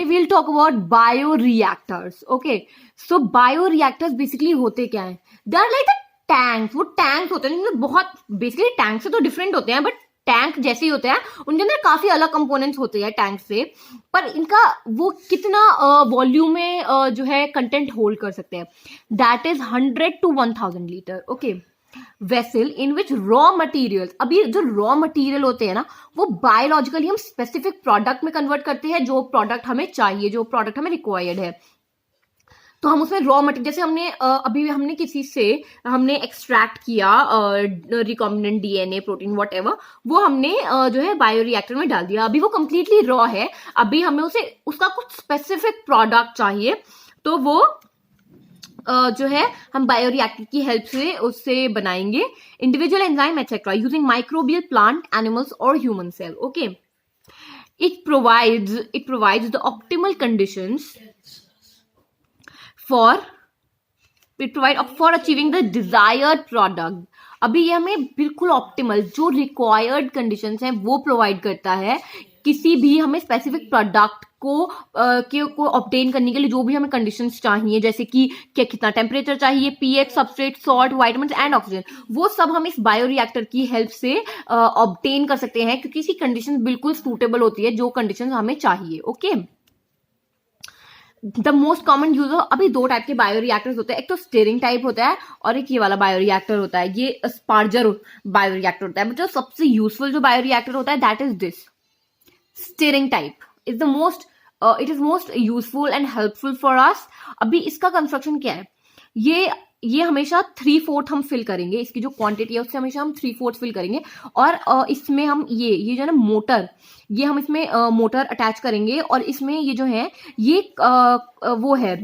we'll talk about bioreactors. Okay, so bioreactors basically होते क्या हैं? They are like the tanks. वो tanks होते हैं जिनमें बहुत basically tank से तो different होते हैं, but टैंक जैसे ही होते हैं, उनके अंदर काफी अलग कंपोनेंट्स होते हैं टैंक से, पर इनका वो कितना वॉल्यूम में जो है कंटेंट होल्ड कर सकते हैं, that is 100 to 1000 litre. Okay, vessel in which raw materials, अभी जो रॉ मटेरियल होते हैं ना, वो बायोलॉजिकली हम स्पेसिफिक प्रोडक्ट में कन्वर्ट करते हैं, जो प्रोडक्ट हमें चाहिए, जो प्रोडक्ट हमें रिक्वायर्ड है. तो हम उसमें रॉ मटेरियल, जैसे हमने अभी हमने किसी से हमने एक्सट्रैक्ट किया रिकॉम्बिनेंट डीएनए, प्रोटीन, व्हाटएवर, वो हमने जो है बायोरिएक्टर में डाल दिया. अभी वो कंप्लीटली रॉ है, अभी हमें उसका कुछ स्पेसिफिक प्रोडक्ट चाहिए, तो वो जो है हम बायोरिएक्टर की हेल्प से उससे बनाएंगे individual enzyme etcetera using microbial, plant, animals और human cell. Okay, it provides the optimal conditions for achieving the desired product. अभी ये हमें बिल्कुल ऑप्टिमल जो रिक्वायर्ड कंडीशंस हैं वो प्रोवाइड करता है किसी भी हमें स्पेसिफिक प्रोडक्ट को ऑब्टेन करने के लिए, जो भी हमें कंडीशंस चाहिए, जैसे कि कितना टेम्परेचर चाहिए, pH, substrate, salt, vitamin and oxygen, वो सब हम इस बायोरिएक्टर की हेल्प से ऑब्टेन कर सकते हैं, क्योंकि इसकी कंडीशन बिल्कुल सूटेबल होती है जो कंडीशन हमें चाहिए. Okay, the most common use, अभी दो टाइप के बायोरिएक्टर्स होते हैं, एक तो स्टीयरिंग टाइप होता है और एक ये वाला बायोरिएक्टर होता है, ये स्पार्जर बायोरिएक्टर होता है. बट जो सबसे यूजफुल जो बायोरिएक्टर होता है that is this steering type. Is the most it is most useful and helpful for us. अभी इसका कंस्ट्रक्शन क्या है, ये हमेशा 3/4 हम फिल करेंगे, इसकी जो क्वांटिटी है उससे हमेशा हम 3/4 फिल करेंगे, और इसमें हम ये जो है ना मोटर, ये हम इसमें मोटर अटैच करेंगे, और इसमें ये जो है ये वो है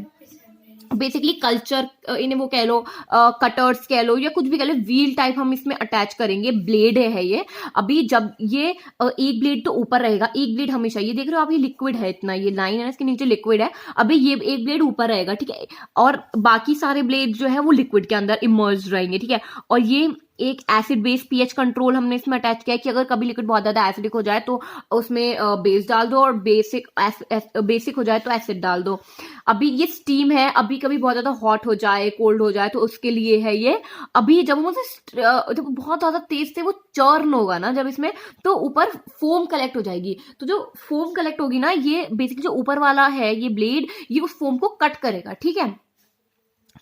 बेसिकली कल्चर, इन्हें वो कह लो कटर्स कह लो या कुछ भी कह लो, व्हील टाइप हम इसमें अटैच करेंगे. ब्लेड है ये. अभी जब ये एक ब्लेड तो ऊपर रहेगा, एक ब्लेड हमेशा, ये देख रहे हो आप, ये लिक्विड है इतना, ये लाइन है ना इसके नीचे लिक्विड है, अभी ये एक ब्लेड ऊपर रहेगा, ठीक है, और बाकी सारे ब्लेड जो है वो लिक्विड के अंदर इमर्ज रहेंगे, ठीक है. और ये एक एसिड बेस पीएच कंट्रोल हमने इसमें अटैच किया है कि अगर कभी लिक्विड बहुत ज्यादा एसिडिक हो जाए तो उसमें बेस डाल दो, और बेसिक हो जाए तो एसिड डाल दो. अभी ये स्टीम है, अभी कभी बहुत ज्यादा हॉट हो जाए, कोल्ड हो जाए, तो उसके लिए है ये. अभी जब हम जब बहुत ज्यादा तेज से वो चर्न होगा ना जब इसमें, तो ऊपर फोम कलेक्ट हो जाएगी, तो जो फोम कलेक्ट होगी ना, ये बेसिकली जो ऊपर वाला है ये ब्लेड, ये उस फोम को कट करेगा, ठीक है.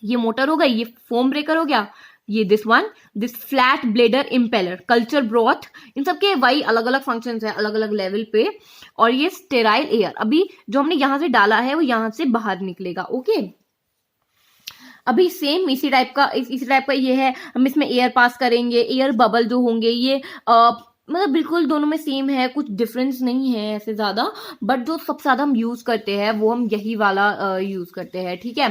ये मोटर हो गई, ये फोम ब्रेकर हो गया, ये this flat bladed impeller, culture broth, इन सबके वही अलग अलग फंक्शंस है अलग अलग लेवल पे. और ये स्टेराइल एयर, अभी जो हमने यहां से डाला है वो यहां से बाहर निकलेगा. ओके, अभी सेम इसी टाइप का ये है, हम इसमें एयर पास करेंगे, एयर बबल जो होंगे ये मतलब बिल्कुल दोनों में सेम है, कुछ डिफरेंस नहीं है ऐसे ज्यादा, बट जो सबसे ज्यादा हम यूज करते हैं वो हम यही वाला यूज करते हैं, ठीक है.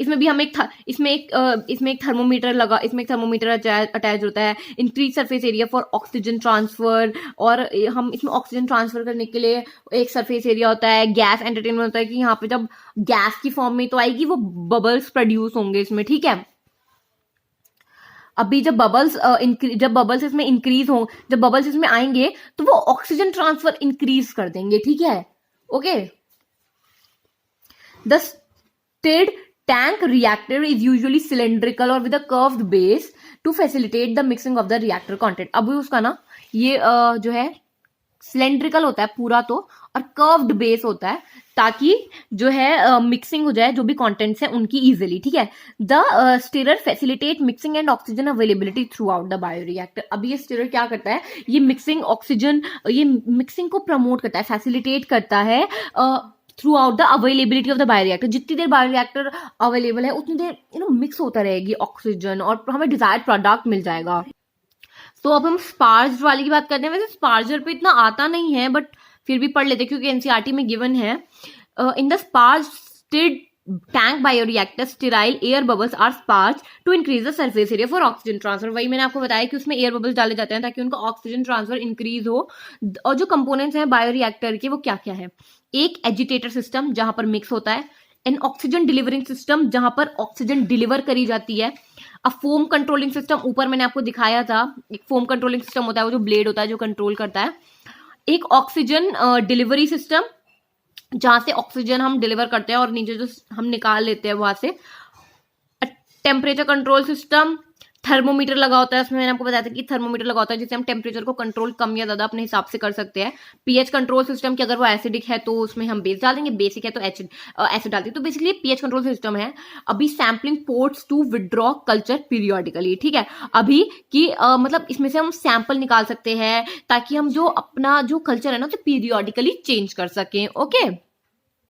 इसमें भी हम इसमें एक थर्मोमीटर अटैच होता है. Increase surface area for oxygen transfer, और हम इसमें ऑक्सीजन ट्रांसफर करने के लिए एक सरफेस एरिया होता है. गैस एंटरटेनमेंट होता है कि यहाँ पे जब गैस की फॉर्म में तो आएगी, वो बबल्स प्रोड्यूस होंगे इसमें, ठीक है. अभी जब बबल्स इसमें इंक्रीज हो, जब बबल्स इसमें आएंगे तो वो ऑक्सीजन ट्रांसफर इंक्रीज कर देंगे, ठीक है. Okay, the stirred tank reactor is usually cylindrical or with a curved base to facilitate the mixing of the reactor content. अभी उसका ना ये जो है सिलेंड्रिकल होता है पूरा तो, और कर्व्ड बेस होता है, ताकि जो है मिक्सिंग हो जाए जो भी कंटेंट्स हैं उनकी इजीली, ठीक है. The stirrer facilitate mixing and oxygen availability through out the bioreactor. अभी ये स्टीरर क्या करता है, ये मिक्सिंग को प्रमोट करता है, फैसिलिटेट करता है through out the availability of the bioreactor. जितनी देर बायोरिएक्टर अवेलेबल है उतनी देर मिक्स होता रहेगी ऑक्सीजन, और हमें डिजायर्ड प्रोडक्ट मिल जाएगा. तो अब हम स्पार्ज वाले की बात करते हैं. वैसे स्पार्जर पे इतना आता नहीं है, बट फिर भी पढ़ लेते हैं क्योंकि एनसीईआरटी में गिवन है. In the sparge tank bioreactor sterile air bubbles are sparge to increase the surface area for oxygen transfer. वही मैंने आपको बताया कि उसमें एयर बबल्स डाले जाते हैं ताकि उनका ऑक्सीजन ट्रांसफर इंक्रीज हो. और जो कंपोनेंट्स हैं बायोरिएक्टर के वो क्या क्या है, एक एजिटेटर सिस्टम जहां पर मिक्स होता है, एन ऑक्सीजन डिलीवरिंग सिस्टम जहां पर ऑक्सीजन डिलीवर करी जाती है, अ फोम कंट्रोलिंग सिस्टम, ऊपर मैंने आपको दिखाया था एक फोम कंट्रोलिंग सिस्टम होता है, वो जो ब्लेड होता है जो कंट्रोल करता है, एक ऑक्सीजन डिलीवरी सिस्टम, जहां से ऑक्सीजन हम डिलीवर करते हैं और नीचे जो हम निकाल लेते हैं वहां से। टेम्परेचर कंट्रोल सिस्टम, थर्मोमीटर लगा होता है उसमें, मैंने आपको बताया था कि थर्मोमीटर लगा होता है जिससे हम टेम्परेचर को कंट्रोल कम या ज्यादा अपने हिसाब से कर सकते हैं। पीएच कंट्रोल सिस्टम कि अगर वो एसिडिक है तो उसमें हम बेस डाल देंगे, बेसिक है तो एसिड डाल देंगे। तो बेसिकली पीएच कंट्रोल सिस्टम है। अभी sampling ports to withdraw culture periodically, ठीक है। अभी कि मतलब इसमें से हम सैंपल निकाल सकते हैं ताकि हम जो अपना जो कल्चर है ना उसे पीरियोडिकली चेंज कर सकें। ओके